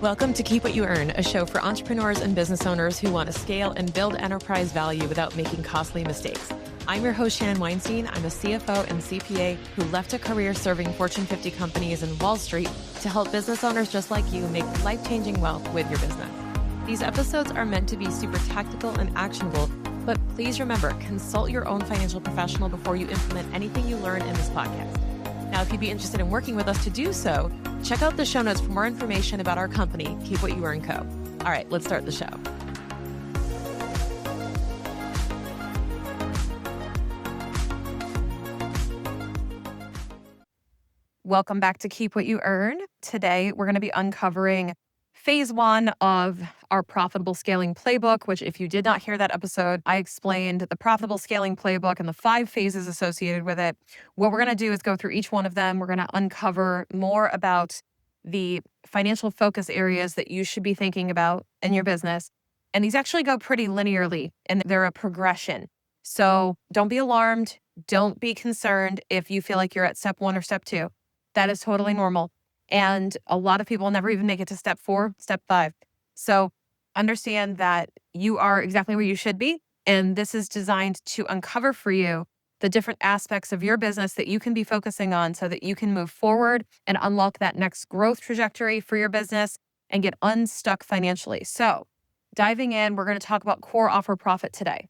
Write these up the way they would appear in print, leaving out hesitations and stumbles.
Welcome to Keep What You Earn, a show for entrepreneurs and business owners who want to scale and build enterprise value without making costly mistakes. I'm your host, Shannon. I'm a CFO and CPA who left a career serving Fortune 50 companies in Wall Street to help business owners just like you make life-changing wealth with your business. These episodes are meant to be super tactical and actionable, but please remember, consult your own financial professional before you implement anything you learn in this podcast. Now, if you'd be interested in working with us to do so, check out the show notes for more information about our company, Keep What You Earn Co. All right, let's start the show. Welcome back to Keep What You Earn. Today, we're going to be uncovering phase one of our Profitable Scaling Playbook, which if you did not hear that episode, I explained the Profitable Scaling Playbook and the 5 phases associated with it. What we're going to do is go through each one of them. We're going to uncover more about the financial focus areas that you should be thinking about in your business. And these actually go pretty linearly and they're a progression. So don't be alarmed. Don't be concerned if you feel like you're at step 1 or step 2. That is totally normal. And a lot of people never even make it to step 4, step 5. So understand that you are exactly where you should be. And this is designed to uncover for you the different aspects of your business that you can be focusing on so that you can move forward and unlock that next growth trajectory for your business and get unstuck financially. So diving in, we're going to talk about core offer profit today.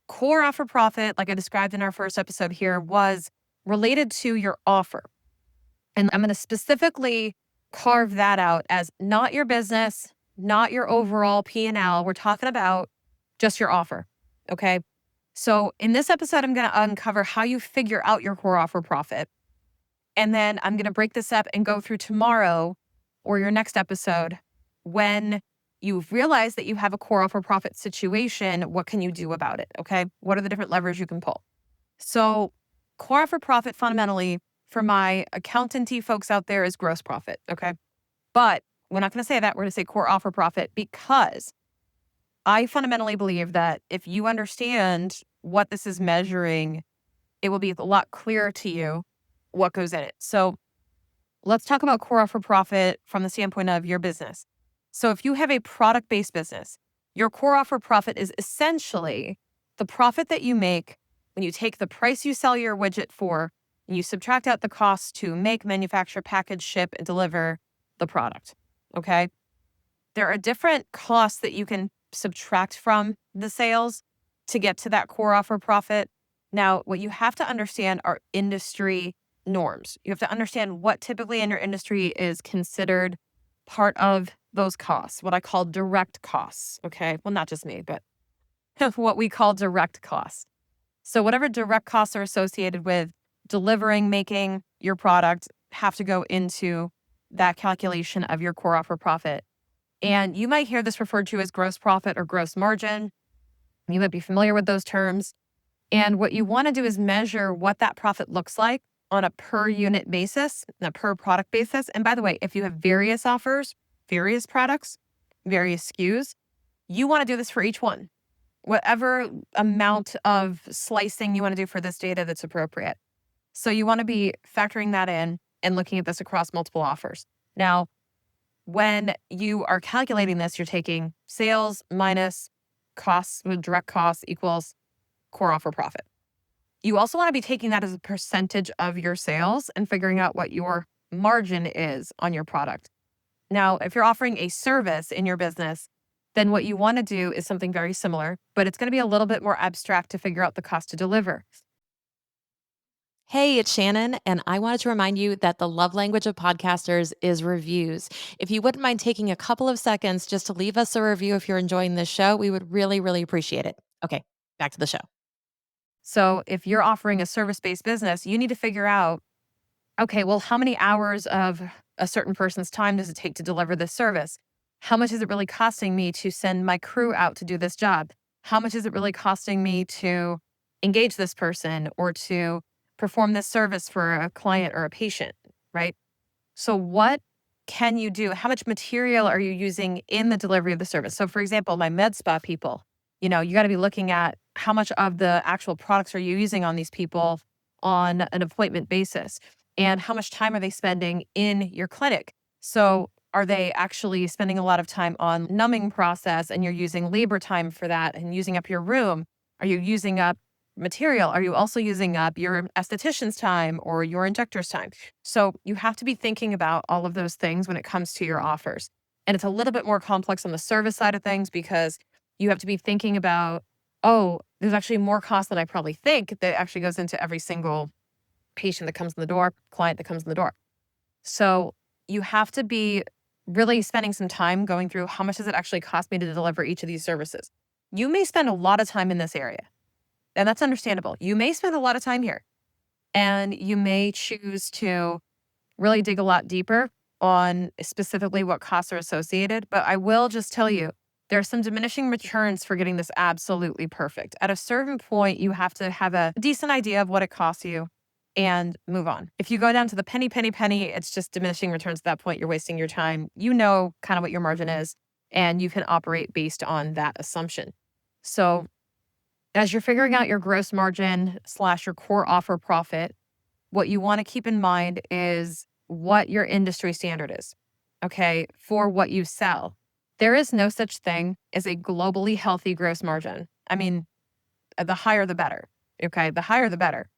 Core offer profit, like I described in our first episode here, was related to your offer. And I'm going to specifically carve that out as not your business, not your overall P&L. We're talking about just your offer, okay? So in this episode, I'm going to uncover how you figure out your core offer profit. And then I'm going to break this up and go through tomorrow or your next episode when you've realized that you have a core offer profit situation, what can you do about it, okay? What are the different levers you can pull? So core offer profit fundamentally, for my accountancy folks out there, is gross profit, okay? But we're not going to say that. We're going to say core offer profit because I fundamentally believe that if you understand what this is measuring, it will be a lot clearer to you what goes in it. So let's talk about core offer profit from the standpoint of your business. So if you have a product-based business, your core offer profit is essentially the profit that you make when you take the price you sell your widget for and you subtract out the costs to make, manufacture, package, ship, and deliver the product, okay? There are different costs that you can subtract from the sales to get to that core offer profit. Now, what you have to understand are industry norms. You have to understand what typically in your industry is considered part of those costs, what I call direct costs, okay? Well, not just me, but what we call direct costs. So whatever direct costs are associated with delivering, making your product have to go into that calculation of your core offer profit. And you might hear this referred to as gross profit or gross margin. You might be familiar with those terms. And what you want to do is measure what that profit looks like on a per unit basis, a per product basis. And by the way, if you have various offers, various products, various SKUs, you want to do this for each one. Whatever amount of slicing you want to do for this data that's appropriate. So you want to be factoring that in and looking at this across multiple offers. Now, when you are calculating this, you're taking sales minus costs, with direct costs equals core offer profit. You also want to be taking that as a percentage of your sales and figuring out what your margin is on your product. Now, if you're offering a service in your business, then what you want to do is something very similar, but it's going to be a little bit more abstract to figure out the cost to deliver. Hey, it's Shannon, and I wanted to remind you that the love language of podcasters is reviews. If you wouldn't mind taking a couple of seconds just to leave us a review if you're enjoying this show, we would really, really appreciate it. Okay, back to the show. So if you're offering a service-based business, you need to figure out, okay, well, how many hours of a certain person's time does it take to deliver this service? How much is it really costing me to send my crew out to do this job? How much is it really costing me to engage this person or to perform this service for a client or a patient, right? So what can you do? How much material are you using in the delivery of the service? So for example, my med spa people, you got to be looking at how much of the actual products are you using on these people on an appointment basis, and how much time are they spending in your clinic? So Are they actually spending a lot of time on numbing process and you're using labor time for that and using up your room? Are you using up material? Are you also using up your esthetician's time or your injector's time? So you have to be thinking about all of those things when it comes to your offers. And it's a little bit more complex on the service side of things because you have to be thinking about, oh, there's actually more cost than I probably think that actually goes into every single patient that comes in the door, client that comes in the door. So you have to be really spending some time going through how much does it actually cost me to deliver each of these services. You may spend a lot of time in this area, and that's understandable. You may spend a lot of time here, and you may choose to really dig a lot deeper on specifically what costs are associated. But I will just tell you, there are some diminishing returns for getting this absolutely perfect. At a certain point, you have to have a decent idea of what it costs you and move on. If you go down to the penny, it's just diminishing returns at that point. You're wasting your time. You know kind of what your margin is, and you can operate based on that assumption. So as you're figuring out your gross margin / your core offer profit, what you want to keep in mind is what your industry standard is, okay, for what you sell. There is no such thing as a globally healthy gross margin. I mean, the higher the better, okay? The higher the better.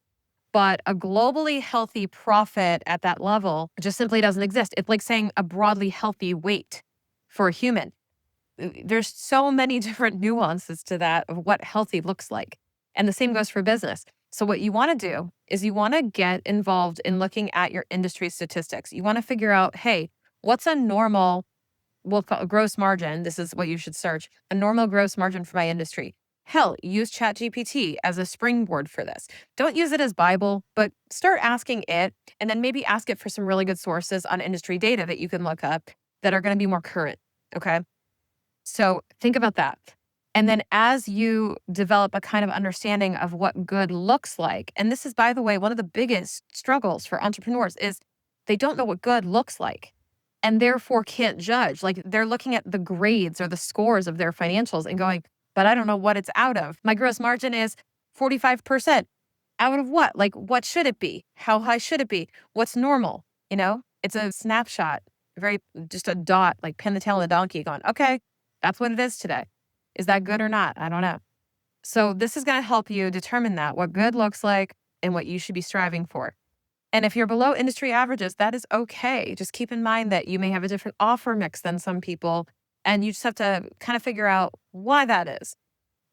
But a globally healthy profit at that level just simply doesn't exist. It's like saying a broadly healthy weight for a human. There's so many different nuances to that of what healthy looks like. And the same goes for business. So what you want to do is you want to get involved in looking at your industry statistics. You want to figure out, hey, what's a normal, we'll call a gross margin. This is what you should search, a normal gross margin for my industry. Hell, use ChatGPT as a springboard for this. Don't use it as Bible, but start asking it, and then maybe ask it for some really good sources on industry data that you can look up that are going to be more current, okay? So think about that. And then as you develop a kind of understanding of what good looks like, and this is, by the way, one of the biggest struggles for entrepreneurs is they don't know what good looks like and therefore can't judge. Like they're looking at the grades or the scores of their financials and going, but I don't know what it's out of. My gross margin is 45%. Out of what? Like, what should it be? How high should it be? What's normal? You know, it's a snapshot, just a dot, like pin the tail on the donkey going, okay, that's what it is today. Is that good or not? I don't know. So this is going to help you determine that, what good looks like and what you should be striving for. And if you're below industry averages, that is okay. Just keep in mind that you may have a different offer mix than some people, and you just have to kind of figure out why that is.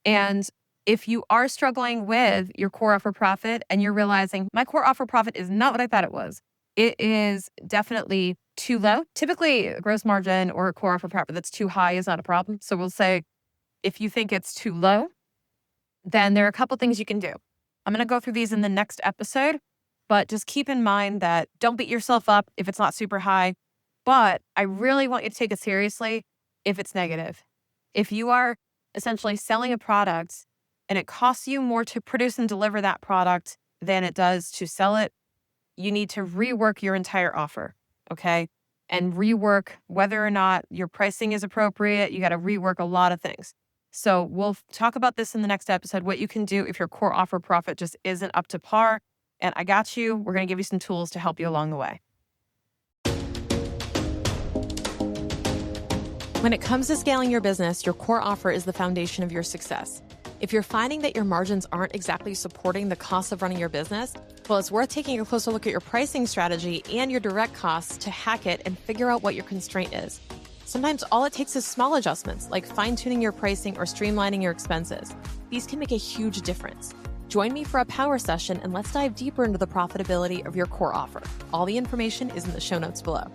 And if you are struggling with your core offer profit and you're realizing my core offer profit is not what I thought it was, it is definitely too low. Typically, a gross margin or a core offer profit that's too high is not a problem. So we'll say if you think it's too low, then there are a couple things you can do. I'm going to go through these in the next episode, but just keep in mind that don't beat yourself up if it's not super high. But I really want you to take it seriously if it's negative. If you are essentially selling a product and it costs you more to produce and deliver that product than it does to sell it, you need to rework your entire offer, okay? And rework whether or not your pricing is appropriate. You got to rework a lot of things. So we'll talk about this in the next episode, what you can do if your core offer profit just isn't up to par. And I got you. We're going to give you some tools to help you along the way. When it comes to scaling your business, your core offer is the foundation of your success. If you're finding that your margins aren't exactly supporting the cost of running your business, well, it's worth taking a closer look at your pricing strategy and your direct costs to hack it and figure out what your constraint is. Sometimes all it takes is small adjustments, like fine-tuning your pricing or streamlining your expenses. These can make a huge difference. Join me for a power session and let's dive deeper into the profitability of your core offer. All the information is in the show notes below.